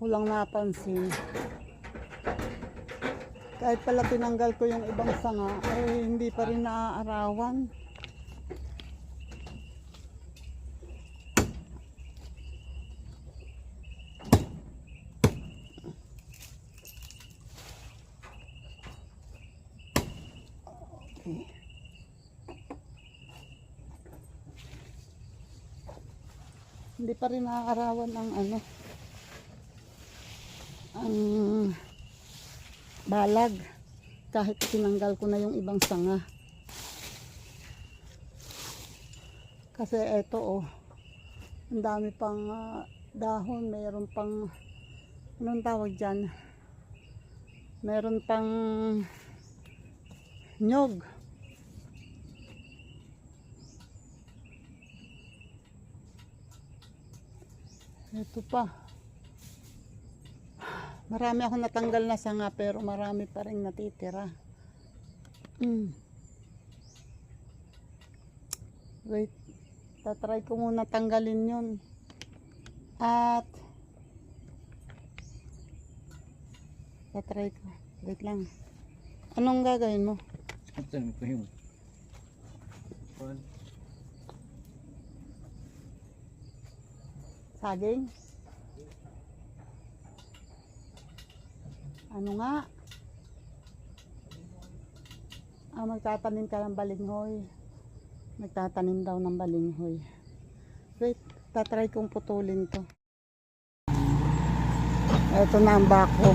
ko lang napansin. Kahit pala tinanggal ko yung ibang sanga, ay hindi pa rin naaarawan. Okay. Hindi pa rin naaarawan ang ang balag kahit tinanggal ko na yung ibang sanga. Kasi eto ang dami pang dahon, mayroon pang anong tawag dyan, meron pang nyog. Ito pa. Marami akong natanggal na sanga pero marami pa rin natitira. Wait. Tatry ko muna tanggalin yun. At tatry ko. Wait lang. Anong gagawin mo? Ito ko yung saging? Ano nga? Magtatanim ka ng balinghoy. Magtatanim daw ng balinghoy. Wait, tatry kong putulin to. Ito na ang bako.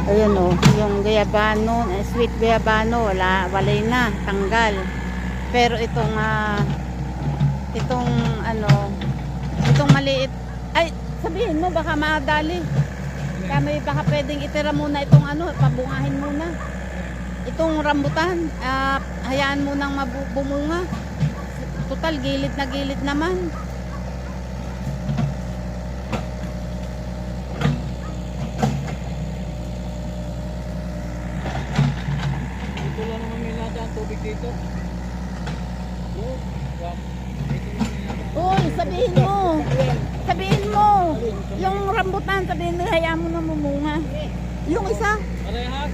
Ayan yung gayabano, sweet gayabano, walay na, tanggal. Pero itong maliit, ay sabihin mo baka madali. Kami baka pwedeng itira muna itong pabungahin muna. Itong rambutan, hayaan mo nang bumunga. Total gilid na gilid naman. Ito lang naman may nada ang tubig dito. Uy, sabihin mo, yung rambutan, sabihin mo, hayaan mo na mumunga. Yung isa. Parehas.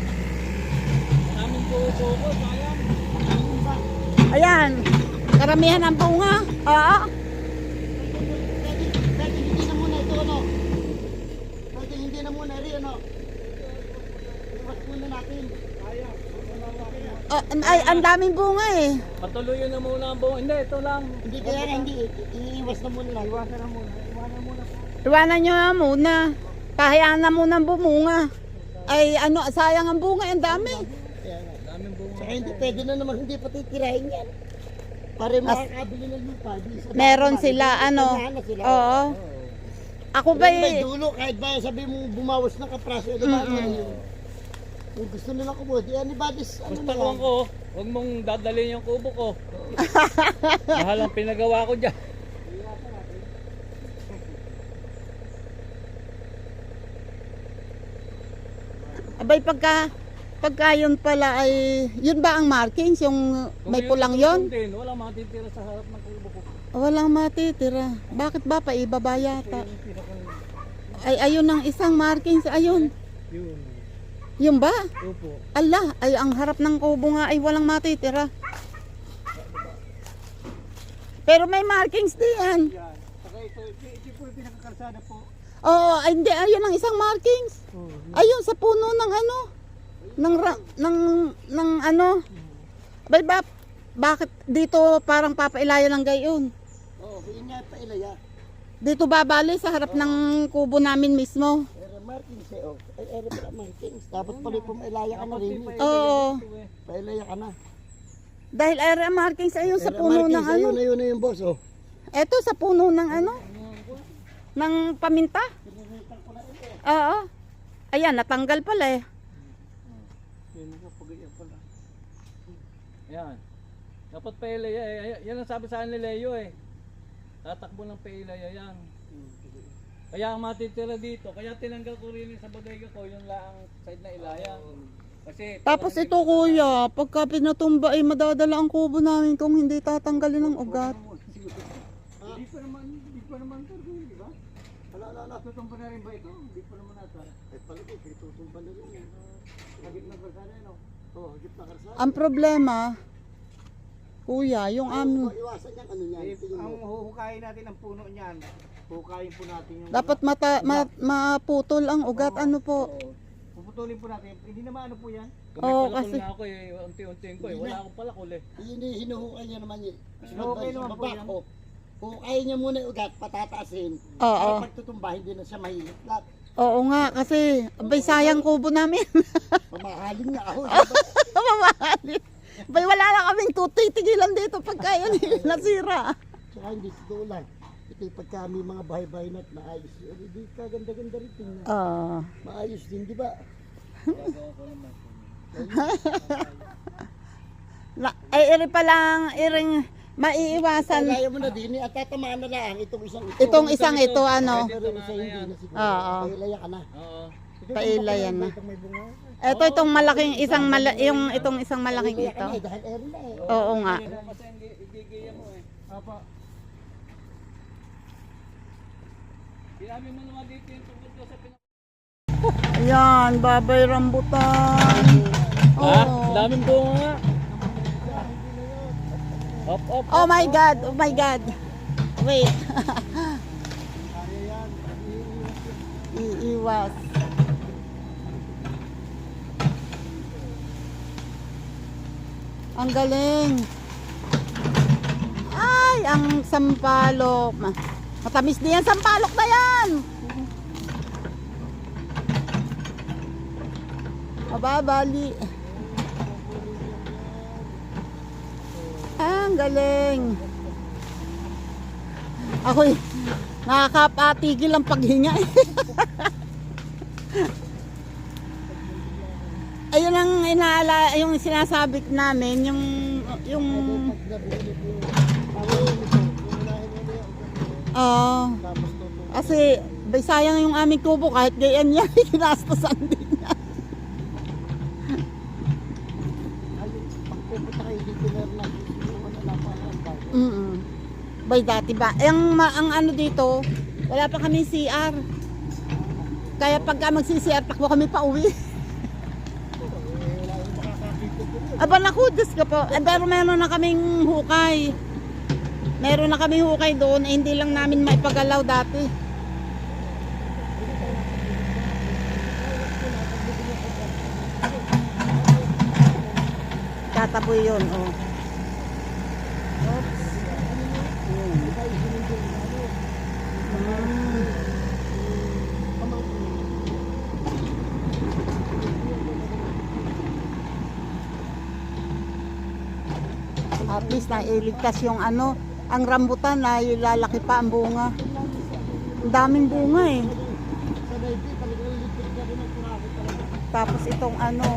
Maraming puso ko, sayang. Ayan, karamihan ang bunga. Oo. Pwede hindi na muna ito Pwede hindi na muna rin Iwas muna natin. Ay, ang daming bunga eh. Patuloy na muna ang buong. Hindi, ito lang. Hindi kaya na hindi. Iiwas na muna. Iwasan na muna. Iwanan nyo na muna. Pahayaan na muna bumunga. Ay, sayang ang bunga, ang dami. Daming bunga. Saka hindi pwede na naman hindi patitirahin yan. Para makakabili ng lupa. Meron sila, Oo. Ako ba May dulo, kahit ba sabi mo bumawas ng kapraso, kung gusto nila kumuha, anybody's Basta ko, huwag mong dadalhin yung kubo ko. Mahal ang pinagawa ko dyan. Abay, pagka yun pala ay, yun ba ang markings? Yung may pulang yun? Walang matitira sa harap ng kubo ko. Walang matitira. Bakit ba? Paibaba yata. Ay, ayun ang isang markings. Ayun. Yun. Yung ba? Opo. Ala, ay ang harap ng kubo nga ay walang matitira. Pero may markings din. Yan. Saka ito po yung pinakakalsada po. Oo, ay, hindi. Ayun ang isang markings. Ayun sa puno ng Bay ba? Bakit dito parang papailaya ng gayon? Oo, yun nga pa ilaya. Dito babali sa harap ng kubo namin mismo. Markings pala markings. Dapat pala pumailaya ka na rin. Oo. Pailaya ka na. Dahil area markings ayun sa puno ng Ayun na yung boss Eto sa puno ng ng paminta. Oo. Ayan, natanggal pala eh. Yan. Dapat pailaya eh. Yan ang sabi sa akin ni Leo eh. Tatakbo ng pailaya yan. Kaya ang matitira dito, kaya tinanggal ko rin sa bodega ko yung laang side na ilaya. Kasi Tapos ito kuya, pagka pinatumba ay madadala ang kubo namin kung hindi tatanggalin ng ugat. Di pa naman ito, di ba? Ala. Tutumpa na rin ba ito? Di pa naman ata. Eh, palagi, kaya tutumpa na rin. Hagit ng kalsada, no? Oo, higit na karsada. Ang problema, kuya, yung Ano, amin, iwasan yan, ano yan? Tingin Ang mo. huhukayin natin ang puno niyan. Huhukayin po natin yung... dapat maputol ang ugat, ano po. Oo. Puputulin po natin. Hindi naman ano po yan. Oo, kasi- na ako eh, unti-unti ko eh. Wala akong palakol eh. Yun yung hinuhukay niya naman yun. Hinuhukay naman po yan. Hukayin niya muna yung ugat, patataasin. Oo. Para pagtutumba, hindi na siya mahihitlat. Oo nga, kasi, abay, sayang kubo namin. Mamahalin nga ako. Mamahalin. Bay, wala na kaming tutigilan dito pagka yan nasira. Tsaka hindi sa tulan. Ito yung pagka may mga bahay-bahay na't maayos. Hindi ka ganda-ganda rin tingnan. Ah. Maayos din, di ba? Ay, iri pa lang, iring maiiwasan. Kaya mo na din, at tatamaan na lang itong isang ito. Itong isang ito, ano. Pero isa hindi na siguro. Oo. Pailaya ka na. Oo. Ito, Pailayan na. itong may bunga. Itong malaking isang itong isang malaking Pailaya ito. ka na, dahil eri na eh. Oo nga. Kasi igigaya mo eh. Apa. Sinabi mo naman dito yung tungkol ko sa Ayan, babay rambutan. Oh. daming bunga nga. Up. Oh my God, oh my God. Wait. Iiwas. Ang galing. Ay, ang sampalok. Matamis din yan, sampalok na yan. Mababali. Ang galing. Ako'y nakakapatigil ang paghinga. Ayun ang yung sinasabi namin, yung Tapos tutup. kasi bay sayang yung aming kubo kahit gayan yan, kinastosan din yan. Ayun, pagpupunta kayo dito meron lang yung ano napakalambay. Bay dati ba? Ang ano dito, wala pa kami CR. Kaya pagka magsi-CR, takbo kami pa uwi. Wala yung makakakita ko rin. Aba naku, Diyos ka po. Pero meron na kaming hukay. Meron na kaming hukay doon, hindi lang namin maipagalaw dati. Tataboy yun, oh. Oops. At least nailigtas yung ano, ang rambutan na lalaki pa ang bunga. Ang daming bunga eh. Sa Navy, talagang lipid ka rin ang purahe talaga. Tapos itong ano,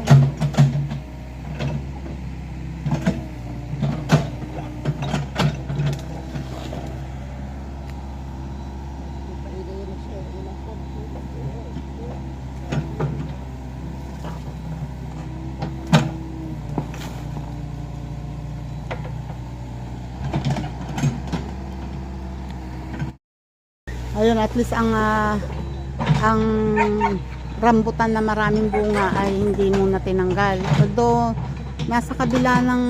Pailaya na siya. Yun ang konti. ayun at least ang rambutan na maraming bunga ay hindi muna tinanggal. Although nasa kabila ng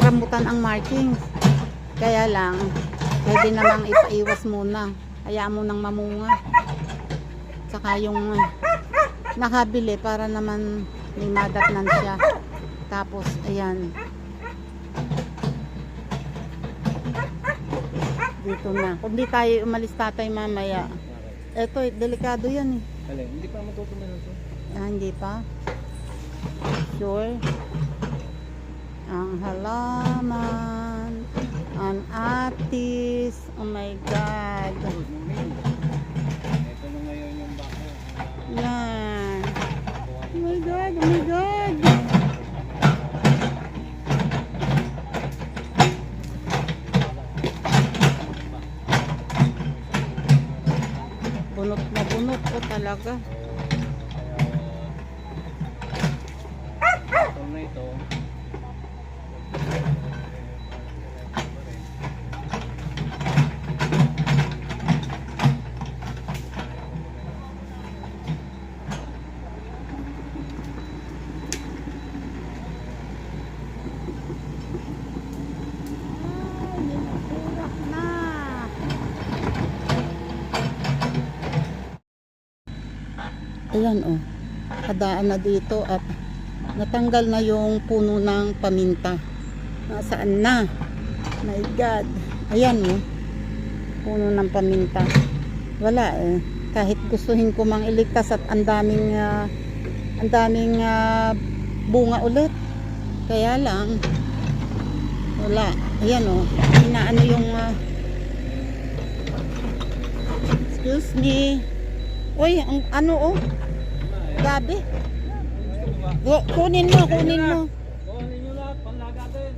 rambutan ang markings. Kaya lang pwede namang ipaiwas muna. Hayaan mo nang mamunga. Tsaka yung nakabili para naman may madatnan siya. Tapos ayan. Dito na. Kung di tayo umalis tatay mamaya. Eto, delikado yan eh. Alin, hindi pa matutunan ito. Ah, hindi pa. Sure. Ang halaman. Ang atis. Oh my God. Ito na ngayon yung baka. Yan. Oh my God. Oh my God. Bunot na bunot ko talaga. Ito na ito. Ayan oh. Kadaan na dito at natanggal na yung puno ng paminta. Nasaan na? My God. Ayan oh. Puno ng paminta. Wala eh. Kahit gustuhin ko mang iligtas at ang daming bunga ulit. Kaya lang wala. Ayan oh. Inaano yung excuse me. Uy, ang ano oh. Gabi. Kunin mo. Kuhanin nyo lahat, panlagatin.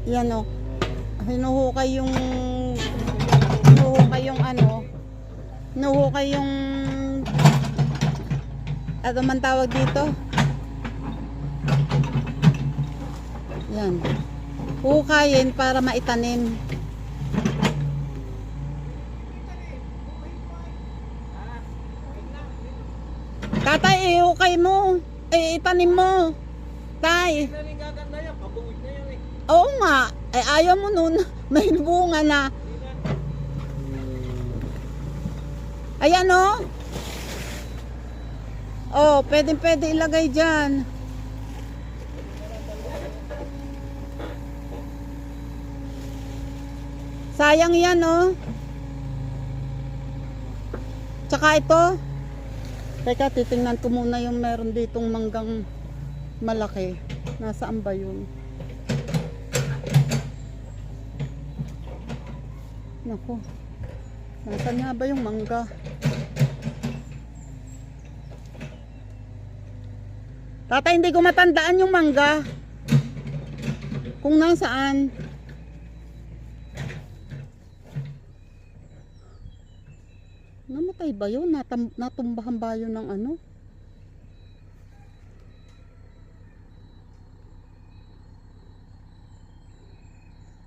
Yan o. Hinuhukay yung ano man tawag dito? Yan. Hukayin para maitanim. Tatay, ihukay mo. Itanim mo. Tay. Hindi na rin gaganda yan, pabuhid na yan eh. Oo nga. Ayaw mo nun. May bunga na. Ayan o. Oh, pwede ilagay dyan. Sayang yan oh. Tsaka ito. Teka, titingnan ko muna yung meron ditong manggang malaki. Nasaan ba yun? Naku. Nasaan nga ba yung mangga? Tata, hindi ko matandaan yung mangga. Kung nasaan. Namatay ba yun? Natumbahan ba yun ng ano?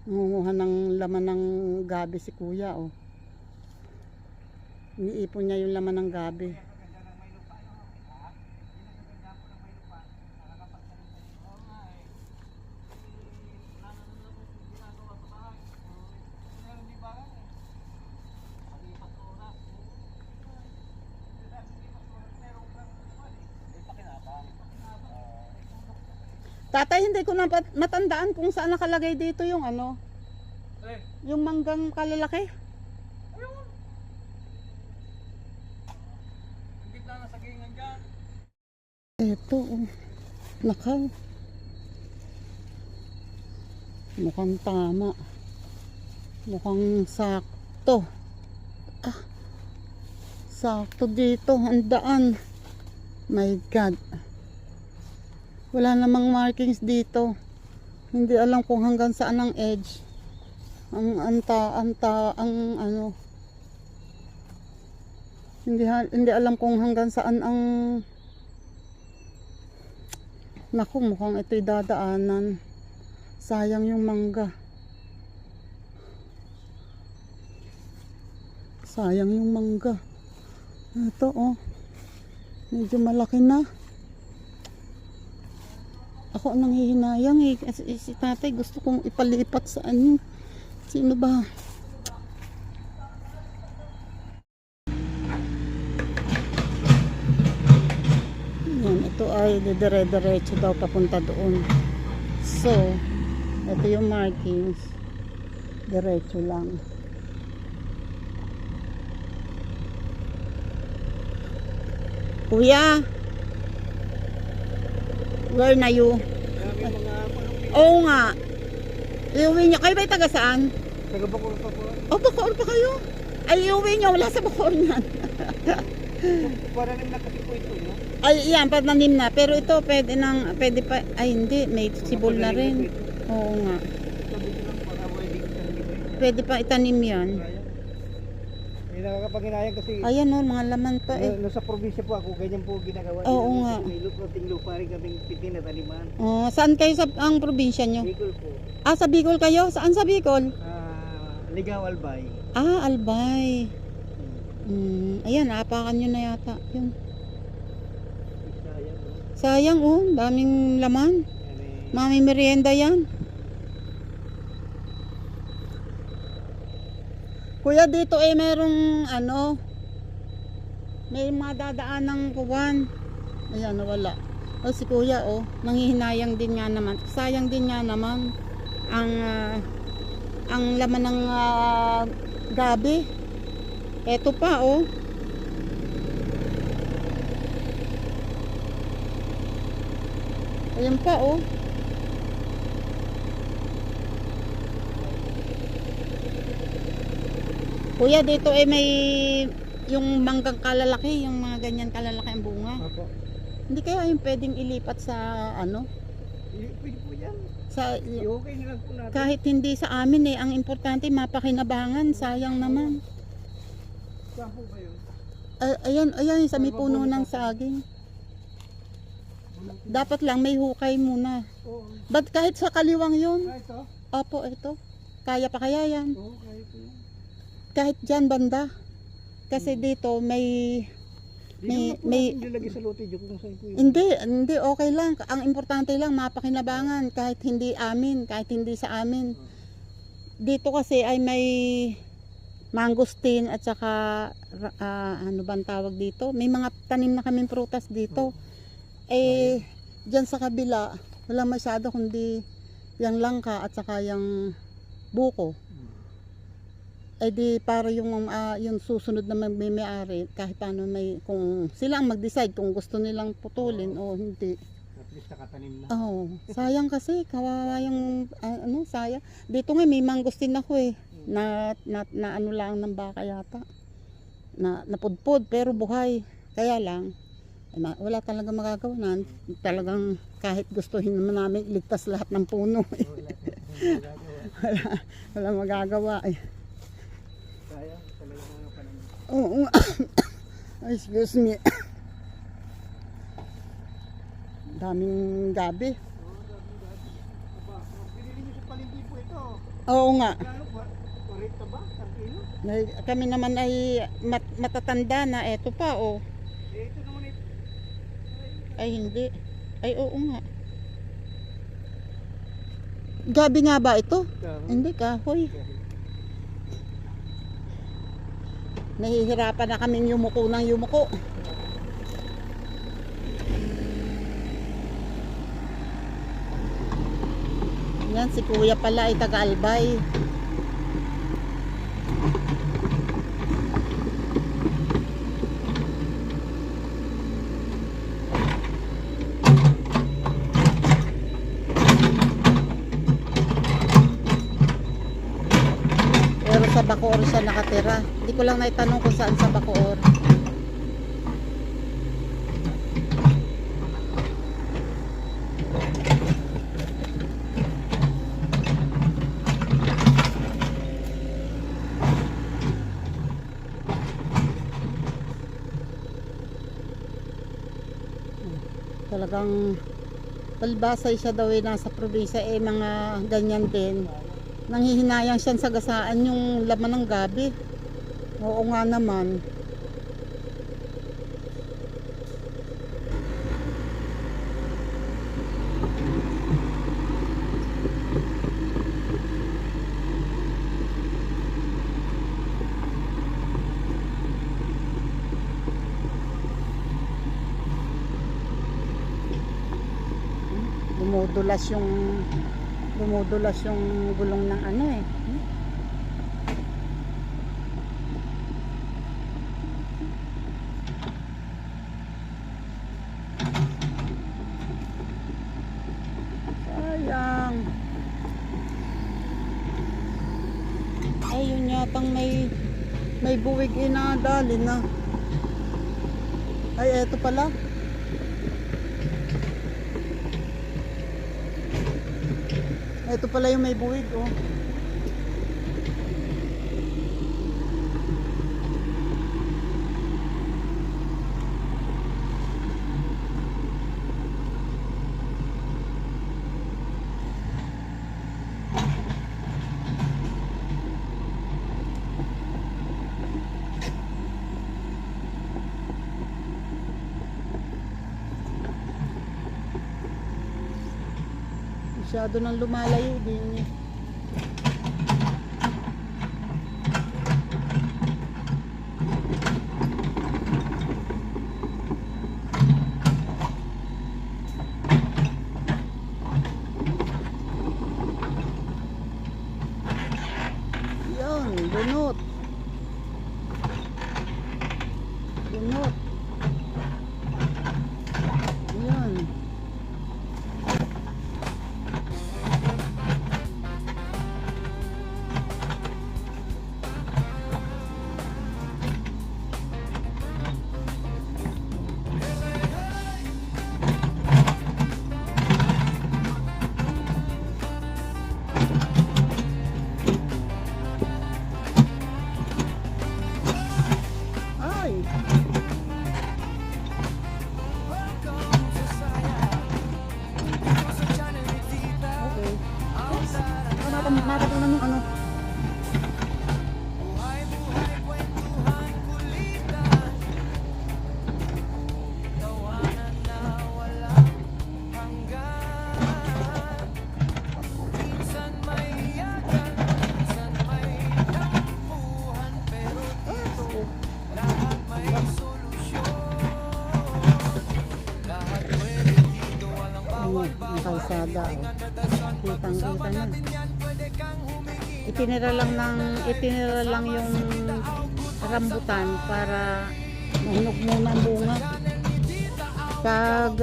Nangunguha ng laman ng gabi si kuya oh. Iniipon niya yung laman ng gabi. Tatay, hindi ko na matandaan kung saan nakalagay dito yung ano. Eh, Yung manggang kalalaki. ayun. Ang gitna na sagingan dyan. Eto, oh. Nakaw. Mukhang tama. Mukhang sakto. Sakto dito. Ang daan. My God. Wala namang markings dito. Hindi alam kung hanggang saan ang edge. Ang ano. Hindi alam kung hanggang saan ang naku, mukhang ito'y dadaanan. Sayang yung mangga. Sayang yung mangga. Ito oh. Medyo malaki na. Ako ang nanghihinayang eh. Kasi si tatay gusto kong ipalipat sa ano. Sino ba? Yan, ito ay dire-diretso daw papunta doon. So, ito yung markings. Diretso lang. Kuya, where na you? Oo nga. Iuwi niyo. Kayo ba'y taga saan? Taga Bacoor pa po. Oh, Bacoor pa kayo? Ay, iuwi niyo. Wala sa Bacoor niyan. Paranim na kasi po ito, no? Ay, yan. Pananim na. Pero ito, pwede pa. Ay, hindi. May sibol na rin. Oo nga. Sabi ko lang, para pwede ko sa Pwede pa itanim yan. May nakakapanghinayang kasi Ayan o, mga laman pa eh. nasa probinsya po ako, ganyan po ginagawa. Oo nga. May luting lupa rin kaming pitin na taniman. Oh, saan kayo sa ang probinsya nyo? Bicol po. Ah, sa Bicol kayo? Saan sa Bicol? Ligaw Albay. Ah, Albay. Ayan, naapakan nyo na yata. Yun. Sayang, no? Sayang oh, daming laman. Yan eh. Mami merienda yan. Kuya, dito eh merong ano, May mga dadaan ng kuwan. Ayan, nawala. O si kuya, nanghihinayang din nga naman. Sayang din nga naman ang laman ng gabi. Eto pa, Ayan pa, Kuya, dito may yung manggang kalalaki, yung mga ganyan kalalaki ang bunga. Opo. Hindi kaya yung pwedeng ilipat sa Pwede po yan. sa Okay na lang po natin. kahit hindi sa amin ang importante mapakinabangan, sayang naman. Saan po ba yun? Ayan sa may puno ng saging. Dapat lang may hukay muna. Oo. Ba't kahit sa kaliwang yun? Ito? Opo, ito. Kaya pa kaya yan? Oo, kaya po yan. Kahit dyan banda. Kasi dito may Hindi lagi sa lote joke kung saan po yun. hindi okay lang. Ang importante lang mapakinabangan kahit hindi amin, kahit hindi sa amin. Dito kasi ay may mangosteen at saka ano bang tawag dito? May mga tanim na kaming prutas dito. Diyan sa kabila, wala masyado kundi yung langka at saka yung buko. Di para yung susunod na may-ari kahit paano kung sila ang mag-decide kung gusto nilang putulin o hindi. At least nakatanim na. Sayang kasi kawawa yung sayang. Dito nga may mangosteen ako na ano lang ng baka yata. Na napudpod pero buhay. Kaya lang wala talaga magagawa na talagang kahit gustuhin naman namin iligtas lahat ng puno. wala magagawa. Sayang talaga mga pananim. Oo. Excuse me. Daming gabi. Pinili niyo sa palengke po ito. Oo nga. Gano'n ba? 40 ba? 1 kilo? Kami naman ay matatanda na eto pa Ito naman ito. Ay hindi. Ay oo nga. Gabi nga ba ito? Hindi, kahoy. Nahihirapan na kaming yumuko ng yumuko. Yan, si kuya pala ay taga-Albay. Pero sa Bacoor siya nakatira. Hindi ko lang naitanong kung saan sa Bacoor. Talagang palibasay siya daw nasa probinsya mga ganyan din. Nanghihinayang siya sa gasaan yung laman ng gabi. Oo nga naman. Dumudulas yung gulong ng sayang. Ay yun yatang may buwig inadali na. Ay eto pala. Ito pala yung may buwig Masyado nang lumalayo din. ang kalsada. Kitang-kita na. Itinira lang yung rambutan para mahinog muna ang bunga. Pag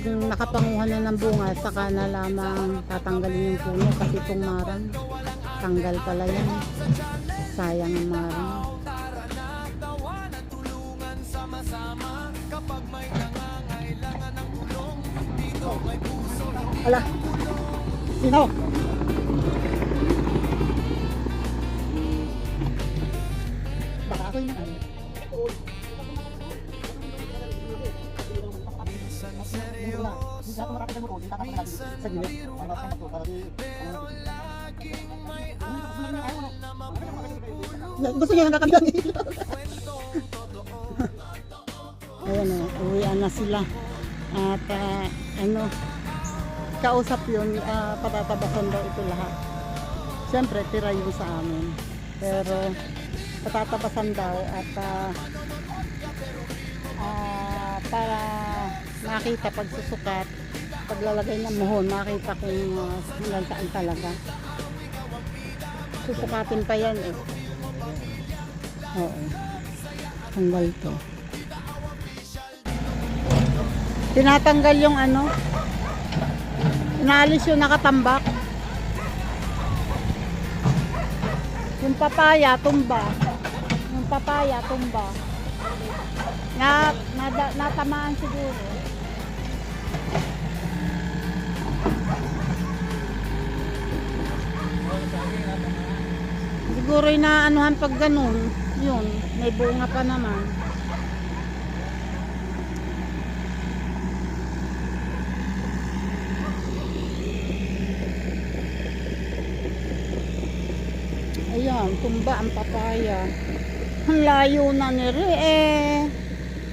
nakapanguhan na ng bunga, saka na lamang tatanggalin yung puno kasi itong marang tanggal pala yan. Sayang ang marang. Ala. Sino? Baka ako yun. Gusto niya nagkakamdan. Ayan o, uwian na sila. At kausap yun, patatabasan daw ito lahat. Siyempre, tira yun sa amin. Pero, patatabasan daw at para makita pag susukat, paglalagay ng muhon, makita kung hanggang saan talaga. Susukatin pa yan eh. Oo. Tanggal to. Tinatanggal yung inaalis yung nakatambak. Yung papaya, tumba. Yung papaya, tumba. Natamaan siguro. Siguro inaanuhan pag ganun. Yun, may bunga pa naman. Ayan, tumba ang papaya. Ang layo na ni Re.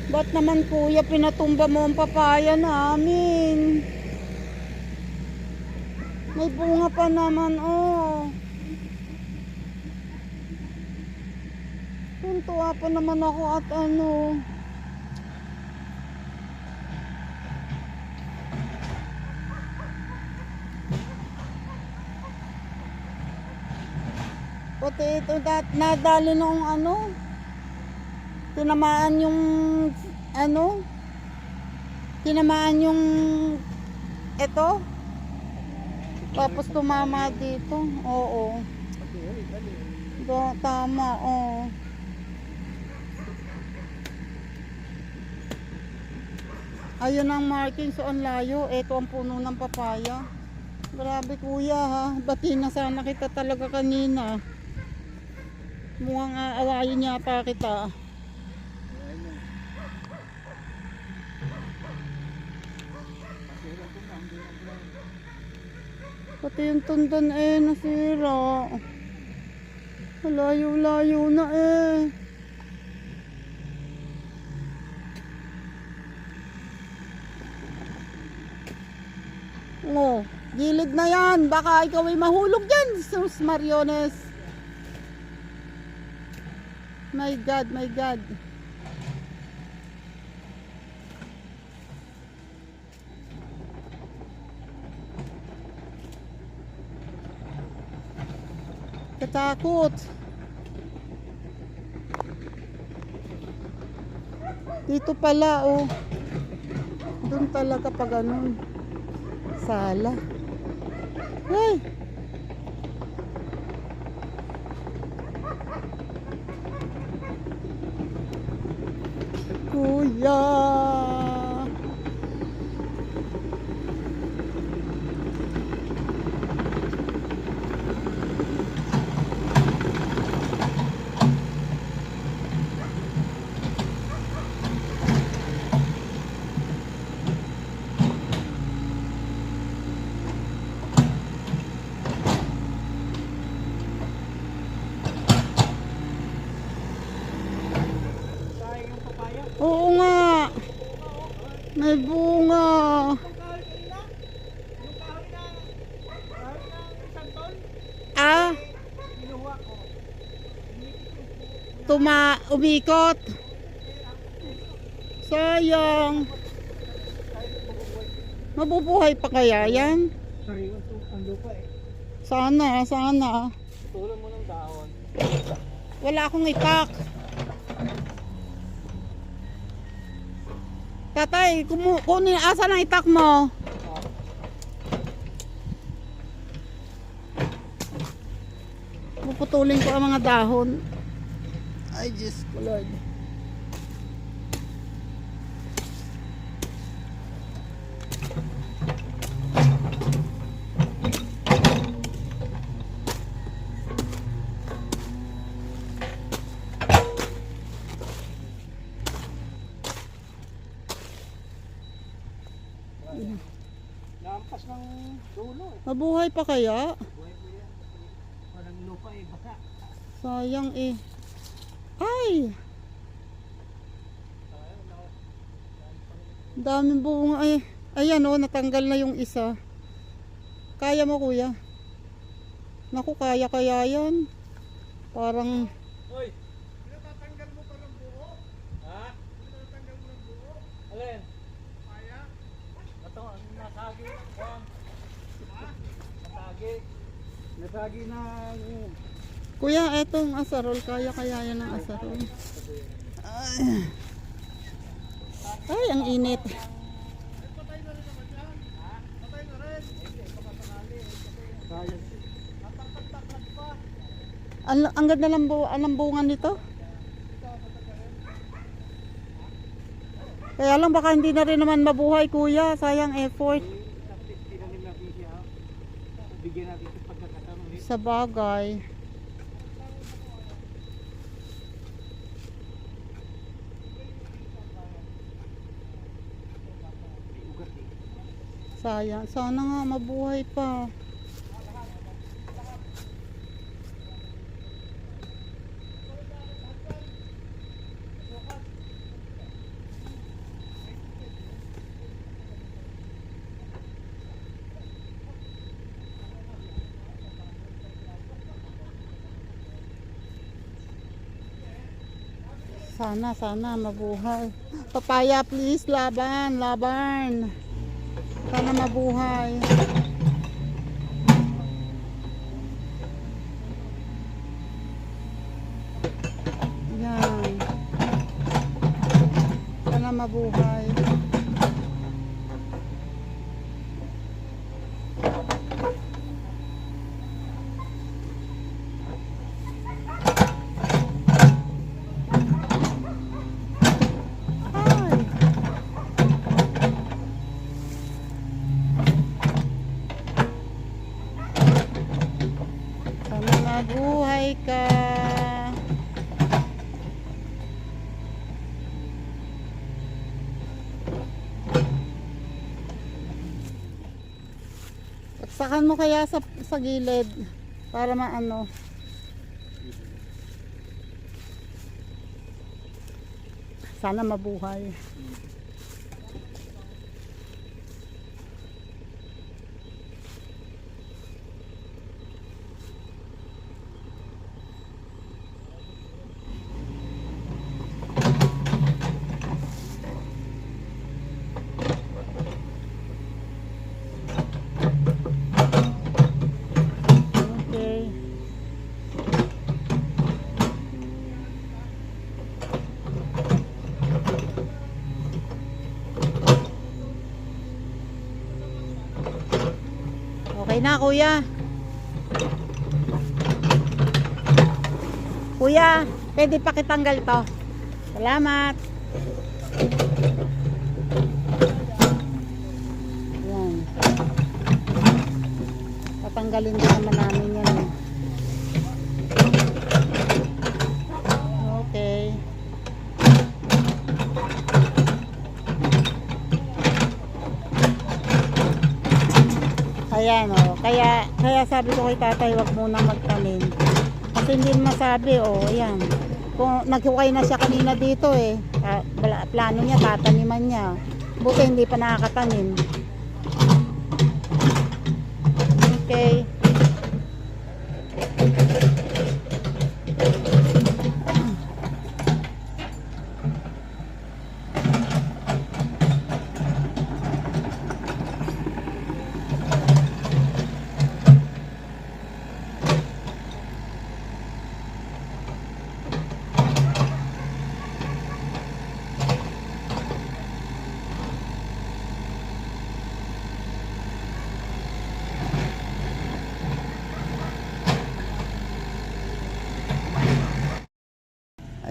Ba't naman kuya pinatumba mo ang papaya namin? May bunga pa naman, oh. Tuntua pa naman ako at pati ito nadali nung tinamaan yung ito tapos tumama dito. Oo, tama. Ayun ang marking, so ang layo. Ito ang puno ng papaya. Grabe kuya ha, bati na sana kita talaga kanina. Mukhang aawayin yata kita. Pati yung tundan nasira. Layo-layo na Oh, gilid na yan. Baka ikaw ay mahulog dyan. Sus Mariones. My God, my God. Katakot. Dito pala, oh. Doon talaga pag ganun. Sala. Hey! Kuya! Oo nga. May bunga. Ah. Umikot. Sayang. Mabubuhay pa kaya yan? Sariwan to ang lupa eh. Sana, sana. Tulong mo ng dahon. Wala akong itak. Tatay, kunin, asan ang itak mo? Puputulin ko ang mga dahon. Ay, Diyos ko, Lord. Lampas ng dulo eh. Mabuhay pa kaya? Buhay mo yan. Walang lupa eh, baka. Sayang eh. Ay! Daming bunga eh. Ayan oh, natanggal na yung isa. Kaya mo kuya? Naku, kaya yan. Parang Hoy! Pinatatanggal mo pa ng buo? Ha? Pinatatanggal mo ng buo? Alin? Kaya? Ito, nasagi lang ko. Nasagi. Nasagi na yun. kuya, etong asarol, kaya yan ng asarol. Ay, ay ang init. Patay na rin naman yan. Ha? Patay na rin. Hindi, baka sakali. Kaya. Nataktak pa. Ang ganda ng bunga nito. Kaya lang baka hindi na rin naman mabuhay kuya, sayang effort. Tinanim natin siya. Bigyan natin sa pagkakataon ulit. Sa bagay. Ugat eh. Sayang, sana nga mabuhay pa. Sana mabuhay. Papaya please, laban. Sana mabuhay. Yan. Sana mabuhay. Ay. Sana mabuhay ka. Saksakan mo kaya sa gilid para maano. Sana mabuhay. Okay. Okay na, kuya. Kuya, pwede pakitanggal to. Salamat. Yan. Tatanggalin din naman namin yan. Eh. Okay. Ayan o. Kaya sabi ko kay tatay, wag munang magtanim. Kasi hindi masabi o. Ayan. Kung nagkukay na siya kanina dito eh. Plano niya, tataniman niya. Buti hindi pa nakakatanim. Okay.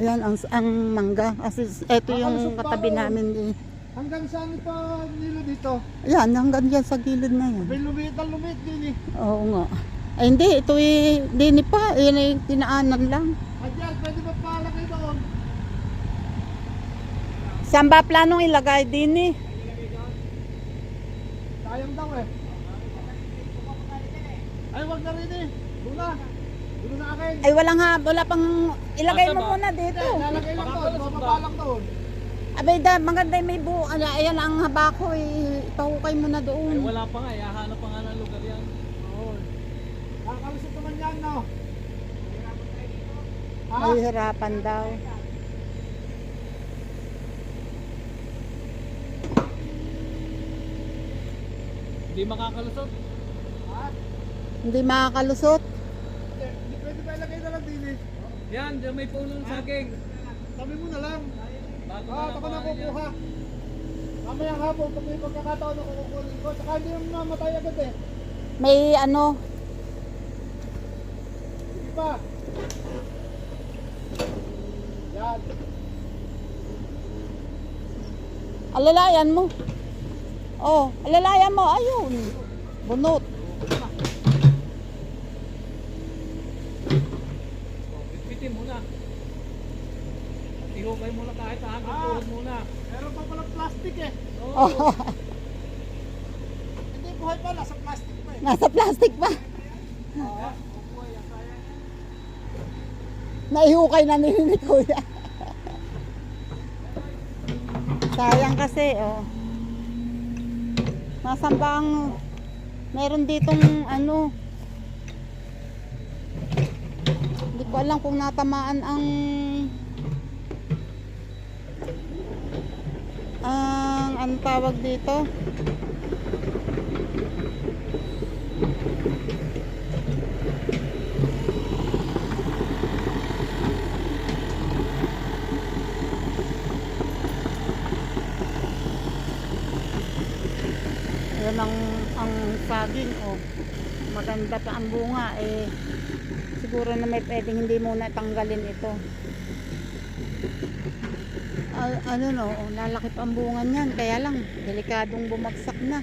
Yan ang mangga. Kasi ito yung katabi namin eh. Hanggang saan pa nilo dito? Yan, hanggang dyan sa gilid na yan. May lumit na lumit din eh. Oo nga. Ay hindi, ito eh, dini pa. Yan eh, tinaanan lang. Adyan, pwede ba palagay doon? Saan ba planong ilagay dini? Sayang daw eh. Ay, wag na rin eh. Doon na akin. Ay wala pang ilagay mo Asa ba? muna dito. Lalagay lang doon, bababa lang doon. Abay da, maganda may buo. Ayan ang haba ko eh. Ipahukay mo na Ay, doon. wala pa nga, hahanap pa nga ng lugar yan. Oo. Nakakalusot naman yan, no? Ha? May hirapan daw. Hindi makakalusot. Ha? Hindi makakalusot. Hindi pwede ba ilagay na lang din eh. Yan, dyan may puno ng saging. Tabi mo na lang. Bago Ako na nakuha yan. kukuha. Mamayang hapon, pag may pagkakataon na kukunin ko, saka hindi naman mamatay agad eh. May ano, Sige pa. Yan. alalayan mo. Oh, alalayan mo. Ayun. Bunot. Bitbitin muna. Ihukay muna kahit hanggang tuhod muna. Meron pa palang plastic eh. Oo. Hindi buhay pa, nasa plastic pa eh. Nasa plastic pa. Naihukay na ni Kuya. Sayang kasi, oh. Nasaan ba ang meron ditong ano? Hindi ko alam kung natamaan ang ano tawag dito? Yan ang saging, oh. Maganda pa ang bunga eh. Siguro na may pwedeng hindi muna tanggalin ito. Ano no, oh, lalaki pa ang bunga niyan, kaya lang delikadong bumagsak na.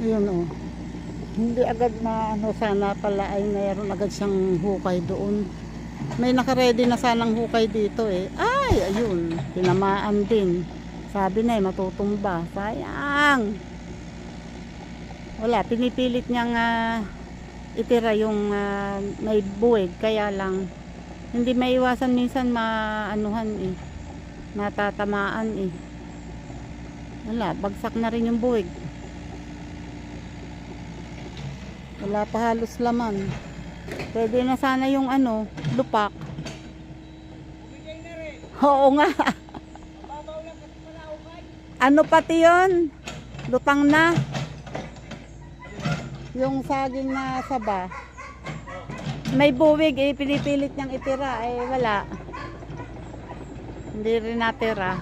Yun oh. Hindi agad na ano, sana pala ay mayroon agad siyang hukay doon. May nakaredy na sanang hukay dito eh. Ay, ayun. Tinamaan din. Sabi na eh, matutumba. Sayang. Wala, pinipilit niyang itira yung may buwig. Kaya lang, hindi maiwasan minsan maanuhan eh. Natatamaan eh. Wala, bagsak na rin yung buwig. Wala pa halos laman. Pwede na sana yung ano, lupak. Oo nga. Ano pati yun? Lutang na. Yung saging na saba. May buwig eh, pinipilit niyang itira. Eh wala. Hindi rin natira.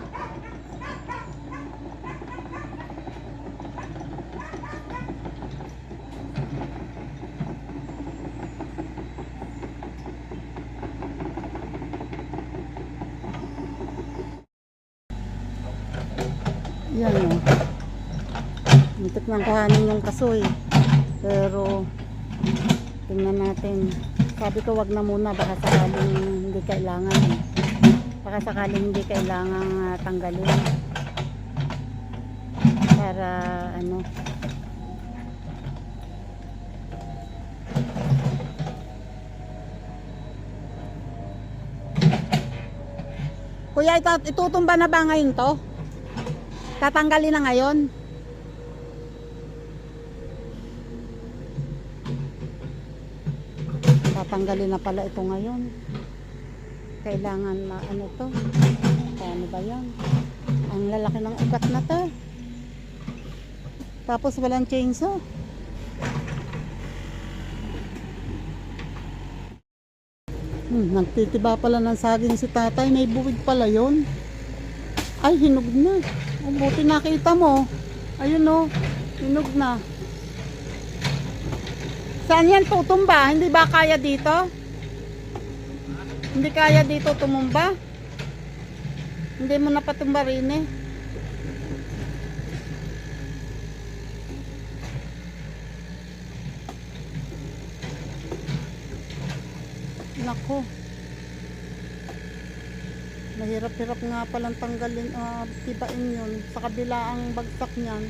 Yan o. Muntik nang kuhanin yung kasoy. Pero, tingnan natin. Sabi ko wag na muna. Baka sakaling hindi kailangan. Baka sakaling hindi kailangan tanggalin. Para ano. Kuya, itutumba na ba ngayon to? Tatanggalin na ngayon. Tatanggalin na pala ito ngayon. Kailangan na ano to. Paano ba yan? Ang lalaki ng ugat na to. Tapos walang chainsaw. Nagtitiba pala ng saging si tatay. May buwig pala yon. Ay, hinog na. Oh, buti nakita mo. Ayun oh, hinog na. Saan yan tutumba? Hindi ba kaya dito? Hindi kaya dito tumumba? Hindi mo napatumba rin eh. Nako. Mahirap-hirap nga palang tanggalin, tibain yun. Sa kabila ang bagsak niyan.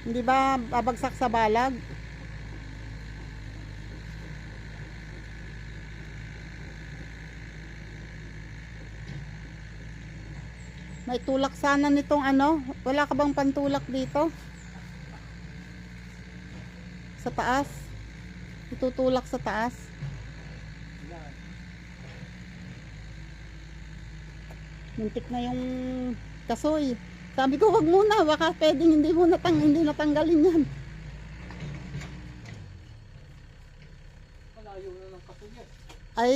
Hindi ba babagsak sa balag? May tulak sana nitong ano. Wala ka bang pantulak dito? Sa taas? Itutulak sa taas? Muntik na yung kasoy. Sabi ko wag muna. Baka pwedeng hindi natanggalin yan. Malayo na ng katunyas. Ay,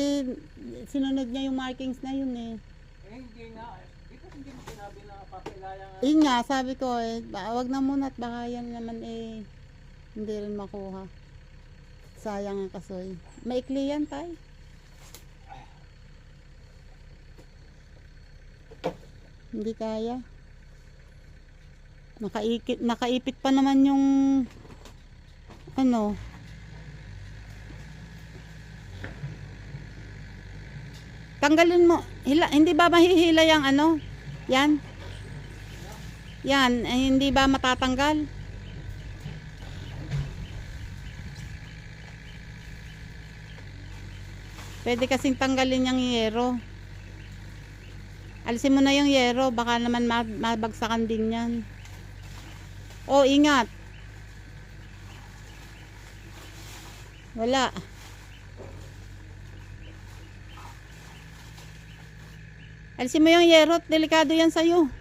sinunod niya yung markings na yun eh. Hindi nga. Dito hindi mo sinabi na papilaya nga. Yun nga, sabi ko eh, wag na muna at baka yan naman eh, hindi rin makuha. Sayang ang kasoy. Maikli yan, tay. Hindi kaya. Nakaipit pa naman yung ano. Tanggalin mo. Hindi ba mahihila yung ano? Yan. Yan. Hindi ba matatanggal? Pwede kasing tanggalin yung yero. Alisin mo na yung yero. Baka naman mabagsakan din yan. Oh, ingat. Wala. Alisin mo yung yero. Delikado yan sa'yo.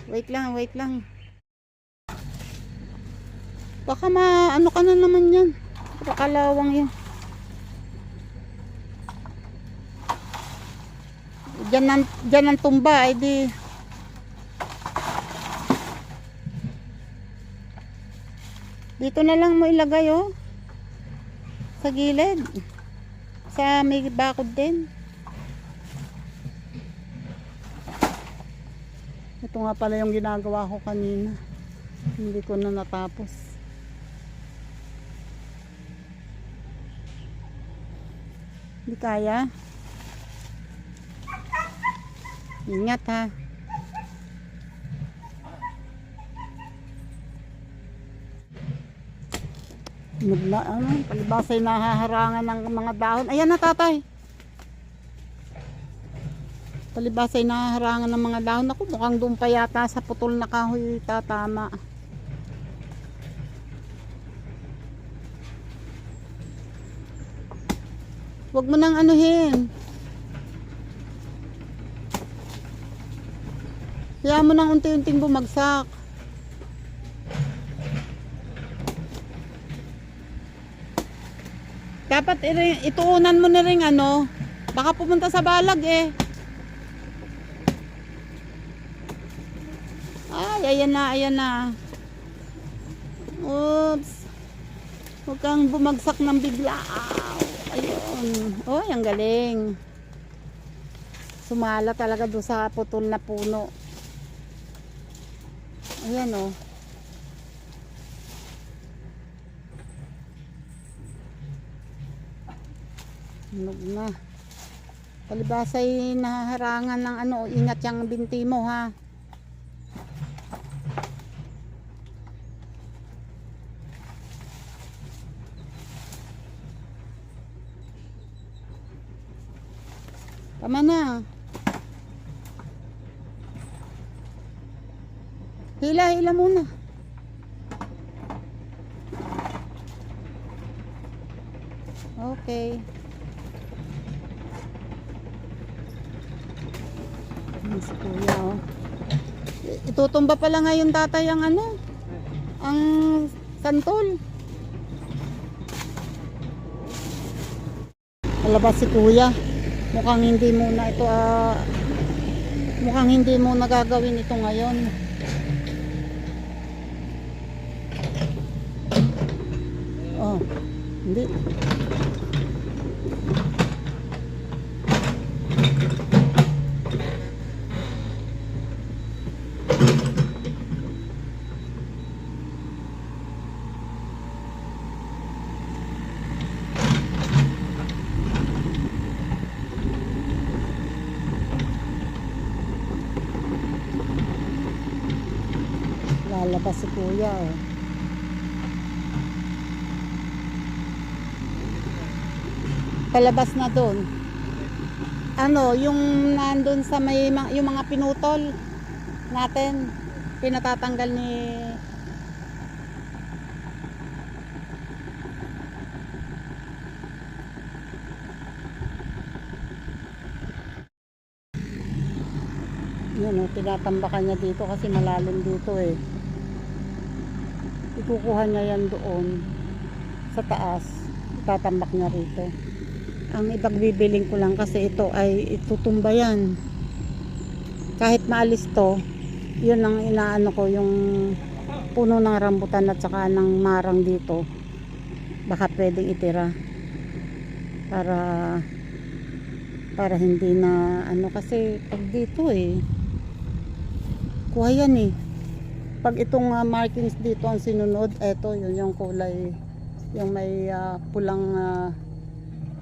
Wait lang. Baka ano ka na naman yan. Baka lawang yan. Diyan ang tumba. Ay di. Dito na lang mo ilagay oh. Sa gilid. Sa may bakod din. Ito nga pala yung ginagawa ko kanina. Hindi ko na natapos. Hindi kaya. Ingat ha. Palibasay nahaharangan ng mga dahon. Ayan na tatay. Palibasay nahaharangan ng mga dahon. Ako mukhang doon pa yata sa putol na kahoy tatama. Huwag mo nang anuhin. Kaya mo nang unti-unting bumagsak. Dapat ituunan mo na rin ano. Baka pumunta sa balag eh. Ay, ayan na. Oops. Huwag kang bumagsak ng bigla. Ayun. Oh, ang galing. Sumala talaga doon sa putol na puno. Ayan oh. Hinog na. Palibasay nahaharangan ng ano. Ingat yung binti mo ha. Tama na. Hila muna. Okay. Yan si kuya, oh. Itutumba pala ngayon tatay ang ano, ang santol. Palabas si kuya. Mukhang hindi muna ito, mukhang hindi muna gagawin ito ngayon. Oh, hindi. Lalabas si kuya, oh. Palabas na doon. Ano, yung nandun sa may yung mga pinutol natin, pinatatanggal ni yun, oh, tinatambakan niya dito kasi malalim dito eh. Ikukuha niya yan doon sa taas, itatambak niya rito. Ang ipagbibiling ko lang kasi ito ay itutumba yan. Kahit maalis to, yun ang inaano ko, yung puno ng rambutan at saka ng marang dito, baka pwedeng itira para hindi na ano, kasi pag dito eh kuha yan eh. Pag itong markings dito ang sinunod, eto yun yung kulay, yung may pulang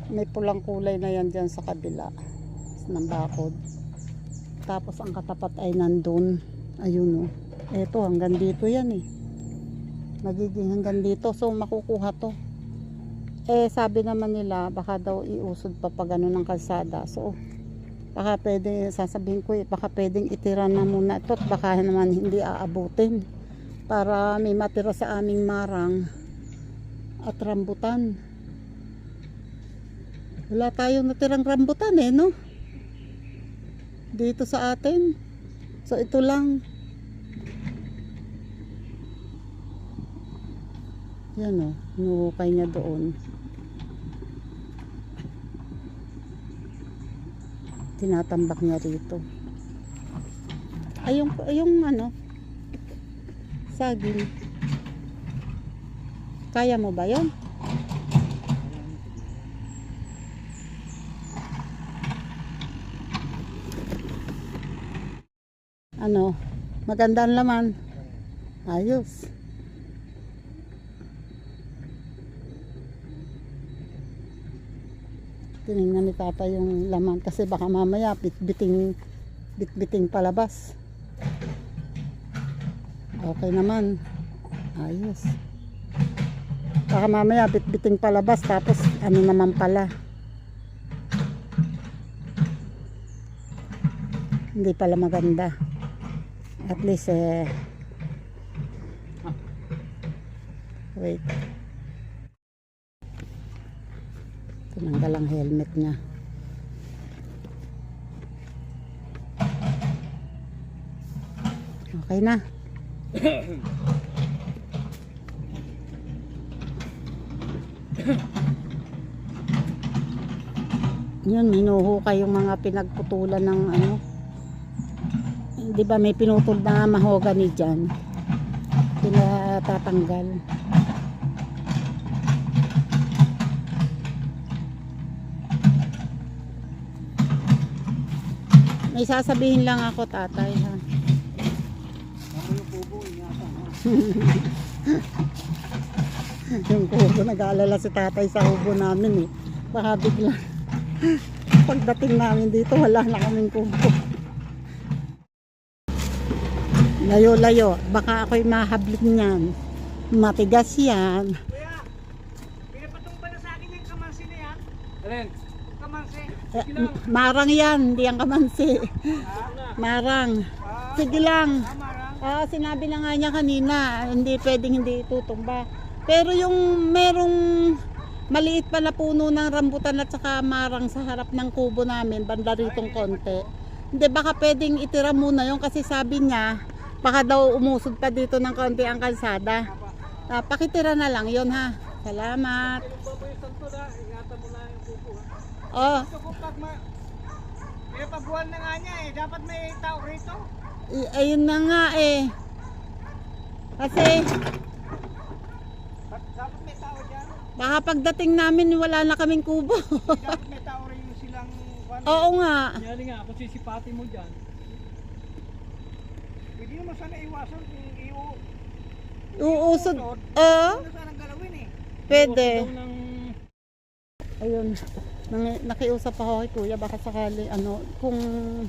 may pulang kulay na yan dyan sa kabila ng bakod. Tapos ang katapat ay nandun, ayun o. Eto hanggang dito yan eh. Magiging hanggang dito, so makukuha to. Eh sabi naman nila baka daw iusod pa pag ano ng kalsada. So baka pwede, sasabihin ko eh, baka pwedeng itira na muna ito at baka naman hindi aabutin para may matira sa aming marang at rambutan. Wala tayong natirang rambutan eh, no? Dito sa atin. So ito lang. Yan o, nuhukay niya doon. Tinatambak niya rito. Ayong ano, saging. Kaya mo ba yun? Ano, magandang laman. Ayos. Tinignan ni Tata yung laman kasi baka mamaya bitbiting palabas. Okay naman. Ayos. Baka mamaya bitbiting palabas tapos ano naman pala. Hindi pala maganda. At least wait. Tinanggal ang helmet niya. Okay na. Yun, hinuhukay yung mga pinagputulan ng ano. Di ba may pinutol na mahogany dyan? Pinatatanggal. May sasabihin lang ako, tatay, ha? Yung kubo, nag-aalala si tatay sa kubo namin eh. Baka bigla pagdating namin dito, wala na kaming kubo. Layo-layo, baka ako'y mahablit niyan. Matigas yan. Kuya, pinapatumba na sa akin yung kamansi na yan. Alin? Kamansi. Marang yan, hindi ang kamansi. Marang. Sige lang. Marang. Sinabi na nga niya kanina, hindi pwedeng hindi itutumba. Pero yung merong maliit pala puno ng rambutan at saka marang sa harap ng kubo namin, banda ritong konti. Hindi, baka pwedeng itira muna yun kasi sabi niya, baka daw umusod pa dito ng konti ang kalsada. Pakitira na lang yun ha. Salamat. Papawisan to na, ingatan mo na yung kuko ha. Oh, Gusto ko pabuwan na nga niya eh. Dapat may tao rito. ayun na nga eh. Kasi Dapat may tao dyan. baka pagdating namin wala na kaming kubo. Dapat may tao rin yung silang Oo nga. Kunyari nga, kung sisipati mo dyan, Pwede naman sana iwasan kung Uusod. Ano sana galawin eh. Pwede. daw ng Ayun. Nakiusap ako kay kuya baka sakali kung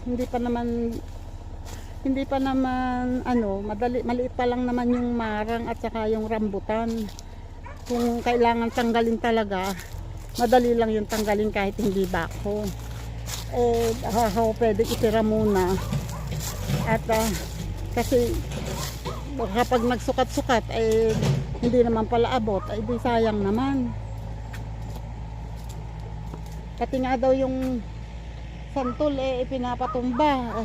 hindi pa naman maliit pa lang naman yung marang at saka yung rambutan. Kung kailangan tanggalin talaga, madali lang yung tanggalin kahit hindi bako. Pwede itira muna. At kasi kapag nagsukat-sukat hindi naman pala abot, di sayang naman. Pati nga daw yung santol ipinapatumba.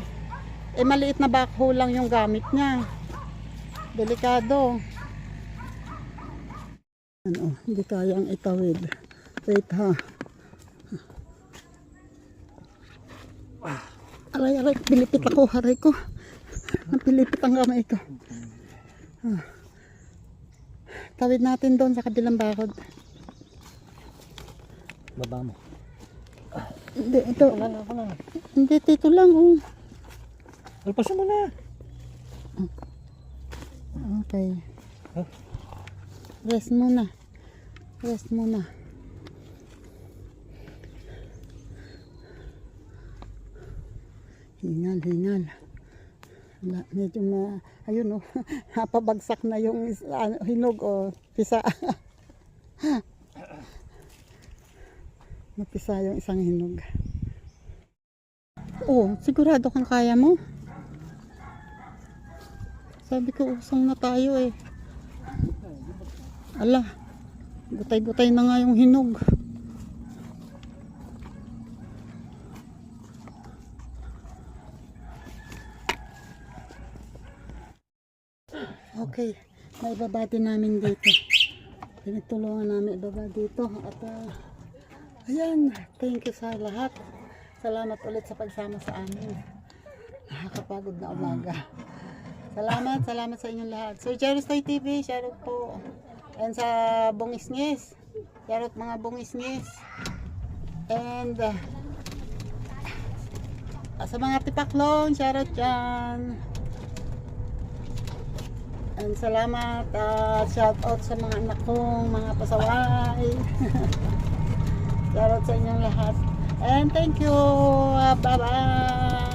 Maliit na backhoe lang yung gamit niya. Delikado. Hindi kayang itawid. Wait ha. Aray, pilipit ako, aray ko. Pilipit ang kamay ko. Tawid natin doon sa kabilang bakod. baba mo. Hindi, ito. Wala na. Hindi, dito lang. Alpasan mo na. Okay. Huh? Rest muna. Rest muna. Hingal. Wala, medyo ayun napabagsak na yung hinog pisa. Napisa yung isang hinog. Sigurado kang kaya mo? Sabi ko usang na tayo eh. Ala, gutay-gutay na nga yung hinog. Okay, naibaba din namin dito. Pinagtulungan namin ibaba dito. At ayan, thank you sa lahat. Salamat ulit sa pagsama sa amin. Nakakapagod na umaga. Salamat sa inyong lahat. So, Jairus Toy TV, shoutout po. And sa Bungisngis. Shoutout mga Bungisngis. And sa mga tipaklong, shoutout dyan. And salamat shoutout sa mga anak kong mga pasaway. Shoutout sa inyong lahat. And thank you. Bye-bye.